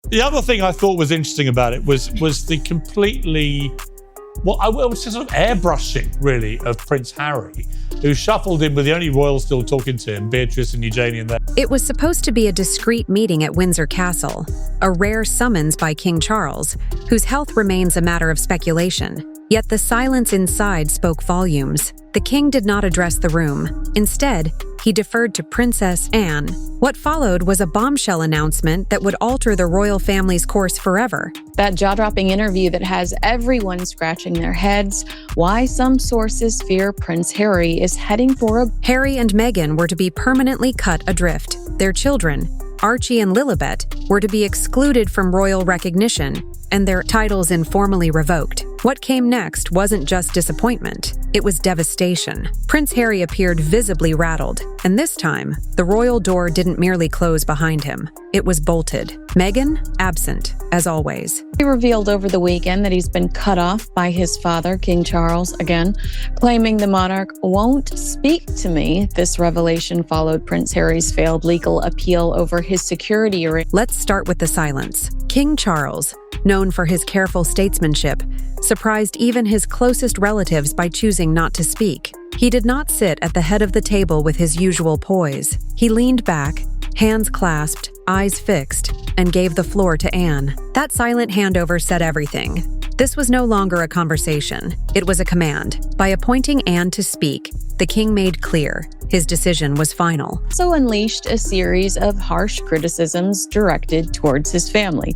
The other thing I thought was interesting about it was the completely, I would say sort of airbrushing, really, of Prince Harry, who shuffled in with the only royals still talking to him, Beatrice and Eugenie and there. It was supposed to be a discreet meeting at Windsor Castle, a rare summons by King Charles, whose health remains a matter of speculation. Yet the silence inside spoke volumes. The king did not address the room. Instead, he deferred to Princess Anne. What followed was a bombshell announcement that would alter the royal family's course forever. That jaw-dropping interview that has everyone scratching their heads, why some sources fear Prince Harry is heading for a... Harry and Meghan were to be permanently cut adrift. Their children, Archie and Lilibet, were to be excluded from royal recognition, and their titles informally revoked. What came next wasn't just disappointment, it was devastation. Prince Harry appeared visibly rattled, and this time, the royal door didn't merely close behind him, it was bolted. Meghan, absent, as always. He revealed over the weekend that he's been cut off by his father, King Charles, again, claiming the monarch won't speak to me. This revelation followed Prince Harry's failed legal appeal over his security. Let's start with the silence. King Charles, known for his careful statesmanship, surprised even his closest relatives by choosing not to speak. He did not sit at the head of the table with his usual poise. He leaned back, hands clasped, eyes fixed, and gave the floor to Anne. That silent handover said everything. This was no longer a conversation. It was a command. By appointing Anne to speak, the king made clear his decision was final. Also unleashed a series of harsh criticisms directed towards his family.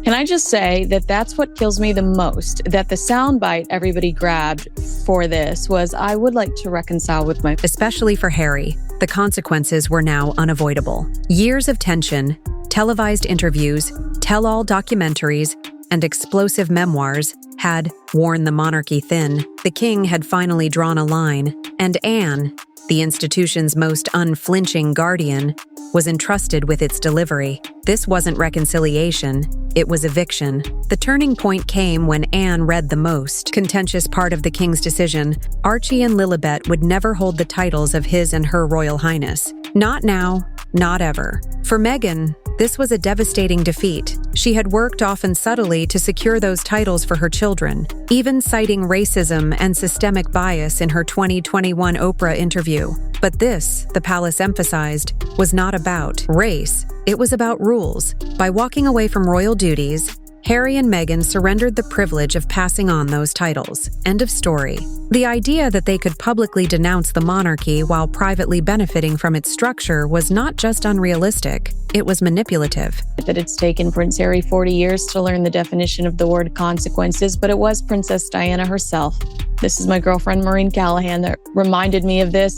Can I just say that that's what kills me the most, that the soundbite everybody grabbed for this was, I would like to reconcile with my... Especially for Harry, the consequences were now unavoidable. Years of tension, televised interviews, tell-all documentaries, and explosive memoirs had worn the monarchy thin. The king had finally drawn a line, and Anne, the institution's most unflinching guardian, was entrusted with its delivery. This wasn't reconciliation, it was eviction. The turning point came when Anne read the most contentious part of the king's decision. Archie and Lilibet would never hold the titles of His and Her Royal Highness. Not now, not ever. For Meghan, this was a devastating defeat. She had worked often subtly to secure those titles for her children, even citing racism and systemic bias in her 2021 Oprah interview. But this, the palace emphasized, was not about race, it was about rules. By walking away from royal duties, Harry and Meghan surrendered the privilege of passing on those titles. End of story. The idea that they could publicly denounce the monarchy while privately benefiting from its structure was not just unrealistic, it was manipulative. That it's taken Prince Harry 40 years to learn the definition of the word consequences, but it was Princess Diana herself. This is my girlfriend Maureen Callahan that reminded me of this,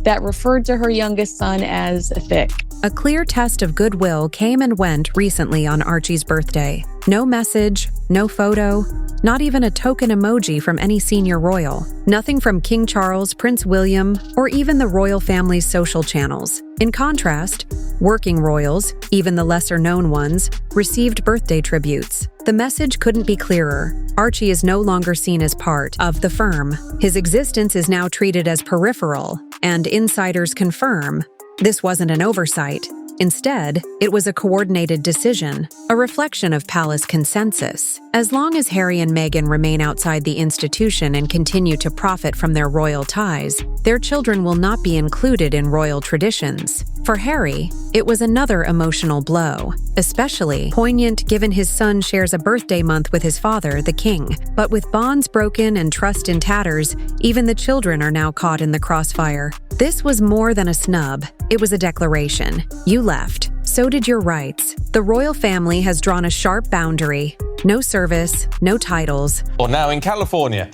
that referred to her youngest son as thick. A clear test of goodwill came and went recently on Archie's birthday. No message, no photo, not even a token emoji from any senior royal. Nothing from King Charles, Prince William, or even the royal family's social channels. In contrast, working royals, even the lesser-known ones, received birthday tributes. The message couldn't be clearer. Archie is no longer seen as part of the firm. His existence is now treated as peripheral, and insiders confirm this wasn't an oversight. Instead, it was a coordinated decision, a reflection of palace consensus. As long as Harry and Meghan remain outside the institution and continue to profit from their royal ties, their children will not be included in royal traditions. For Harry, it was another emotional blow, especially poignant given his son shares a birthday month with his father, the king. But with bonds broken and trust in tatters, even the children are now caught in the crossfire. This was more than a snub. It was a declaration. You left. So did your rights. The royal family has drawn a sharp boundary. No service, no titles. Well, now in California,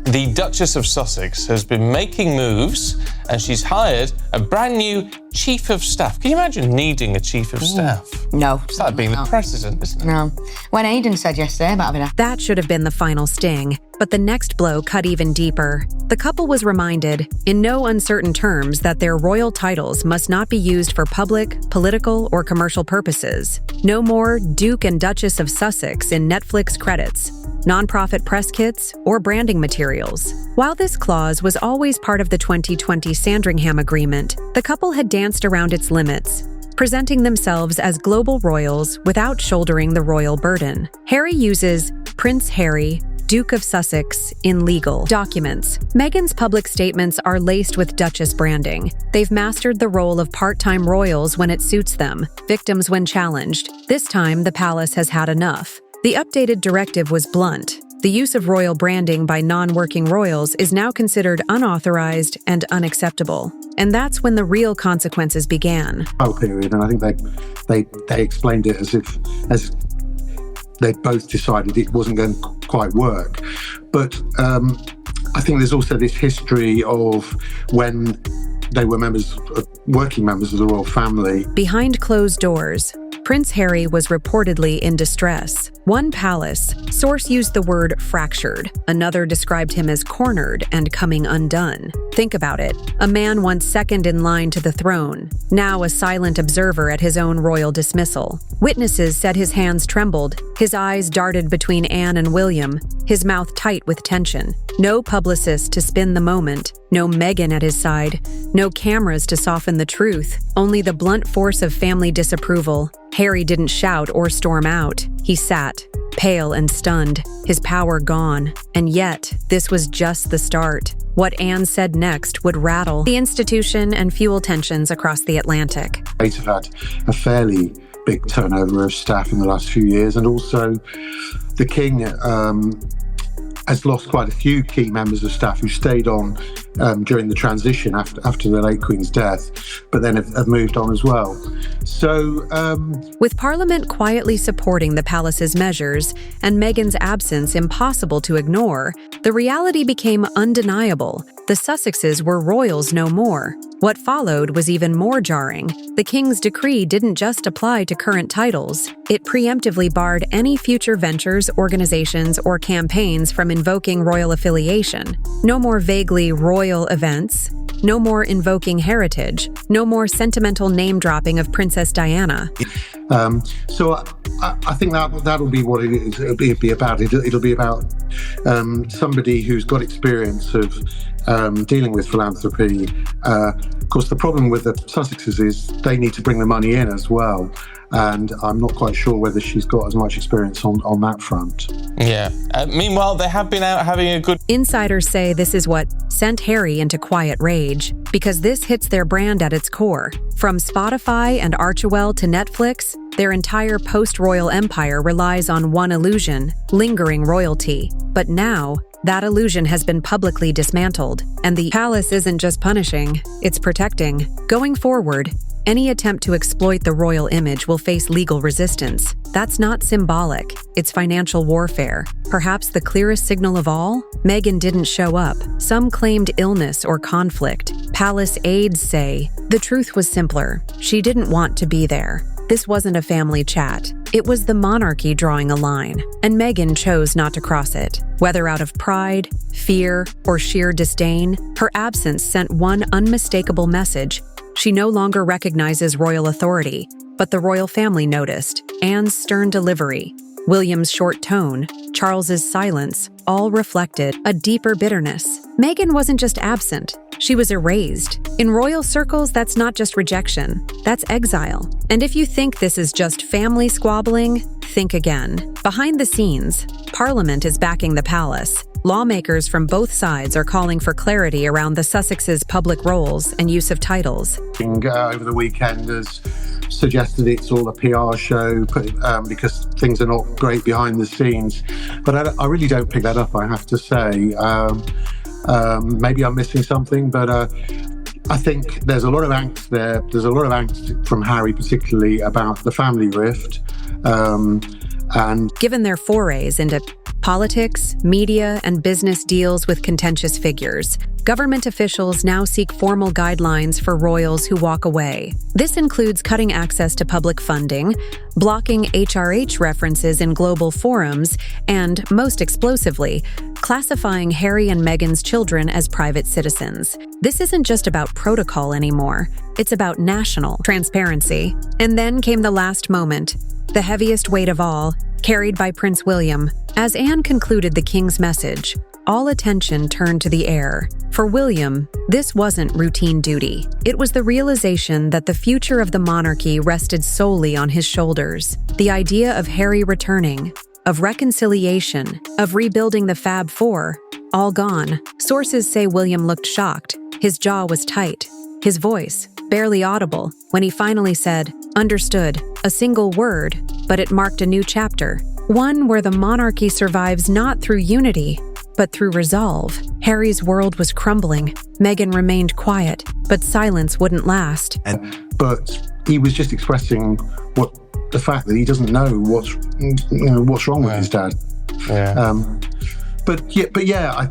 the Duchess of Sussex has been making moves and she's hired a brand new chief of staff. Can you imagine needing a chief of staff? No. It's like being the president, isn't it? No. When Aidan said yesterday about having a... That should have been the final sting, but the next blow cut even deeper. The couple was reminded, in no uncertain terms, that their royal titles must not be used for public, political, or commercial purposes. No more Duke and Duchess of Sussex in Netflix credits, nonprofit press kits, or branding materials. While this clause was always part of the 2020 Sandringham Agreement, the couple had danced around its limits. presenting themselves as global royals without shouldering the royal burden. Harry uses Prince Harry, Duke of Sussex, in legal documents. Meghan's public statements are laced with Duchess branding. They've mastered the role of part-time royals when it suits them, victims when challenged. This time, the palace has had enough. The updated directive was blunt. The use of royal branding by non-working royals is now considered unauthorized and unacceptable. And that's when the real consequences began. Period, and I think they explained it as they both decided it wasn't going to quite work. But I think there's also this history of when they were working members of the royal family. Behind closed doors, Prince Harry was reportedly in distress. One palace source used the word fractured. Another described him as cornered and coming undone. Think about it. A man once second in line to the throne, now a silent observer at his own royal dismissal. Witnesses said his hands trembled, his eyes darted between Anne and William, his mouth tight with tension. No publicist to spin the moment, no Meghan at his side, no cameras to soften the truth, only the blunt force of family disapproval. Harry didn't shout or storm out. He sat, pale and stunned, his power gone. And yet, this was just the start. What Anne said next would rattle the institution and fuel tensions across the Atlantic. They've had a fairly big turnover of staff in the last few years, and also the King has lost quite a few key members of staff who stayed on during the transition after the late Queen's death, but then have moved on as well. So, with Parliament quietly supporting the palace's measures and Meghan's absence impossible to ignore, the reality became undeniable. The Sussexes were royals no more. What followed was even more jarring. The King's decree didn't just apply to current titles. It preemptively barred any future ventures, organizations, or campaigns from invoking royal affiliation. No more vaguely royal events. No more invoking heritage. No more sentimental name-dropping of Princess Diana. So I think that'll be what it'll be about. It'll be about somebody who's got experience of dealing with philanthropy. Of course, the problem with the Sussexes is they need to bring the money in as well. And I'm not quite sure whether she's got as much experience on that front. Yeah. Meanwhile, they have been out having a good... Insiders say this is what sent Harry into quiet rage, because this hits their brand at its core. From Spotify and Archewell to Netflix, their entire post-royal empire relies on one illusion: lingering royalty. But now, that illusion has been publicly dismantled, and the palace isn't just punishing, it's protecting. Going forward, any attempt to exploit the royal image will face legal resistance. That's not symbolic, it's financial warfare. Perhaps the clearest signal of all? Meghan didn't show up. Some claimed illness or conflict. Palace aides say the truth was simpler. She didn't want to be there. This wasn't a family chat. It was the monarchy drawing a line, and Meghan chose not to cross it. Whether out of pride, fear, or sheer disdain, her absence sent one unmistakable message. She no longer recognizes royal authority, but the royal family noticed. Anne's stern delivery, William's short tone, Charles's silence, all reflected a deeper bitterness. Meghan wasn't just absent, she was erased. In royal circles, that's not just rejection, that's exile. And if you think this is just family squabbling, think again. Behind the scenes, Parliament is backing the palace. Lawmakers from both sides are calling for clarity around the Sussexes' public roles and use of titles. Over the weekend has suggested it's all a PR show because things are not great behind the scenes. But I really don't pick that up, I have to say. Maybe I'm missing something, but I think there's a lot of angst there. There's a lot of angst from Harry, particularly about the family rift. And given their forays into politics, media, and business deals with contentious figures, government officials now seek formal guidelines for royals who walk away. This includes cutting access to public funding, blocking HRH references in global forums, and, most explosively, classifying Harry and Meghan's children as private citizens. This isn't just about protocol anymore. It's about national transparency. And then came the last moment, the heaviest weight of all, carried by Prince William. As Anne concluded the King's message, all attention turned to the heir. For William, this wasn't routine duty. It was the realization that the future of the monarchy rested solely on his shoulders. The idea of Harry returning, of reconciliation, of rebuilding the Fab Four, all gone. Sources say William looked shocked. His jaw was tight. His voice, barely audible, when he finally said, "Understood," a single word, but it marked a new chapter. One where the monarchy survives not through unity, but through resolve. Harry's world was crumbling. Meghan remained quiet, but silence wouldn't last. But he was just expressing the fact that he doesn't know what's wrong with his dad. Yeah. But yeah,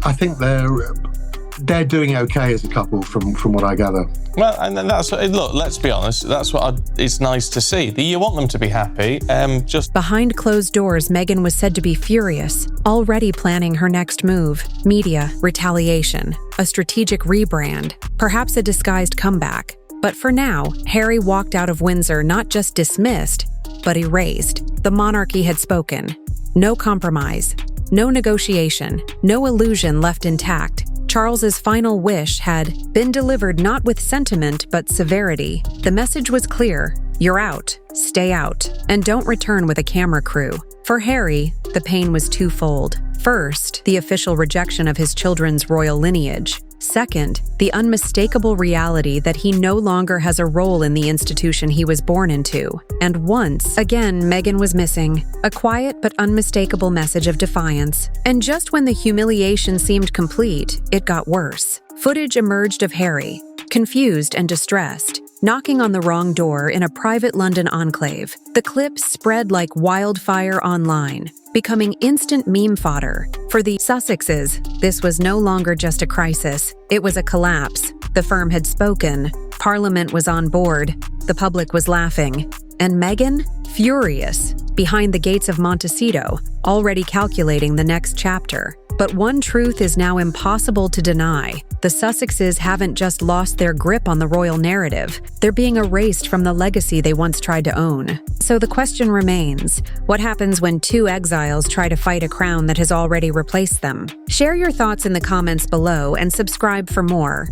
I think they're doing okay as a couple from what I gather. Well, and that's look. Let's be honest. That's what it's nice to see. You want them to be happy. Just behind closed doors, Meghan was said to be furious, already planning her next move: media, retaliation, a strategic rebrand, perhaps a disguised comeback. But for now, Harry walked out of Windsor not just dismissed, but erased. The monarchy had spoken. No compromise, no negotiation, no illusion left intact. Charles's final wish had been delivered not with sentiment but severity. The message was clear: you're out, stay out, and don't return with a camera crew. For Harry, the pain was twofold. First, the official rejection of his children's royal lineage. Second, the unmistakable reality that he no longer has a role in the institution he was born into. And once again, Meghan was missing, a quiet but unmistakable message of defiance. And just when the humiliation seemed complete, it got worse. Footage emerged of Harry, confused and distressed, knocking on the wrong door in a private London enclave. The clips spread like wildfire online, becoming instant meme fodder. For the Sussexes, this was no longer just a crisis, it was a collapse. The firm had spoken, Parliament was on board, the public was laughing, and Meghan, furious, behind the gates of Montecito, already calculating the next chapter. But one truth is now impossible to deny. The Sussexes haven't just lost their grip on the royal narrative, they're being erased from the legacy they once tried to own. So the question remains, what happens when two exiles try to fight a crown that has already replaced them? Share your thoughts in the comments below and subscribe for more.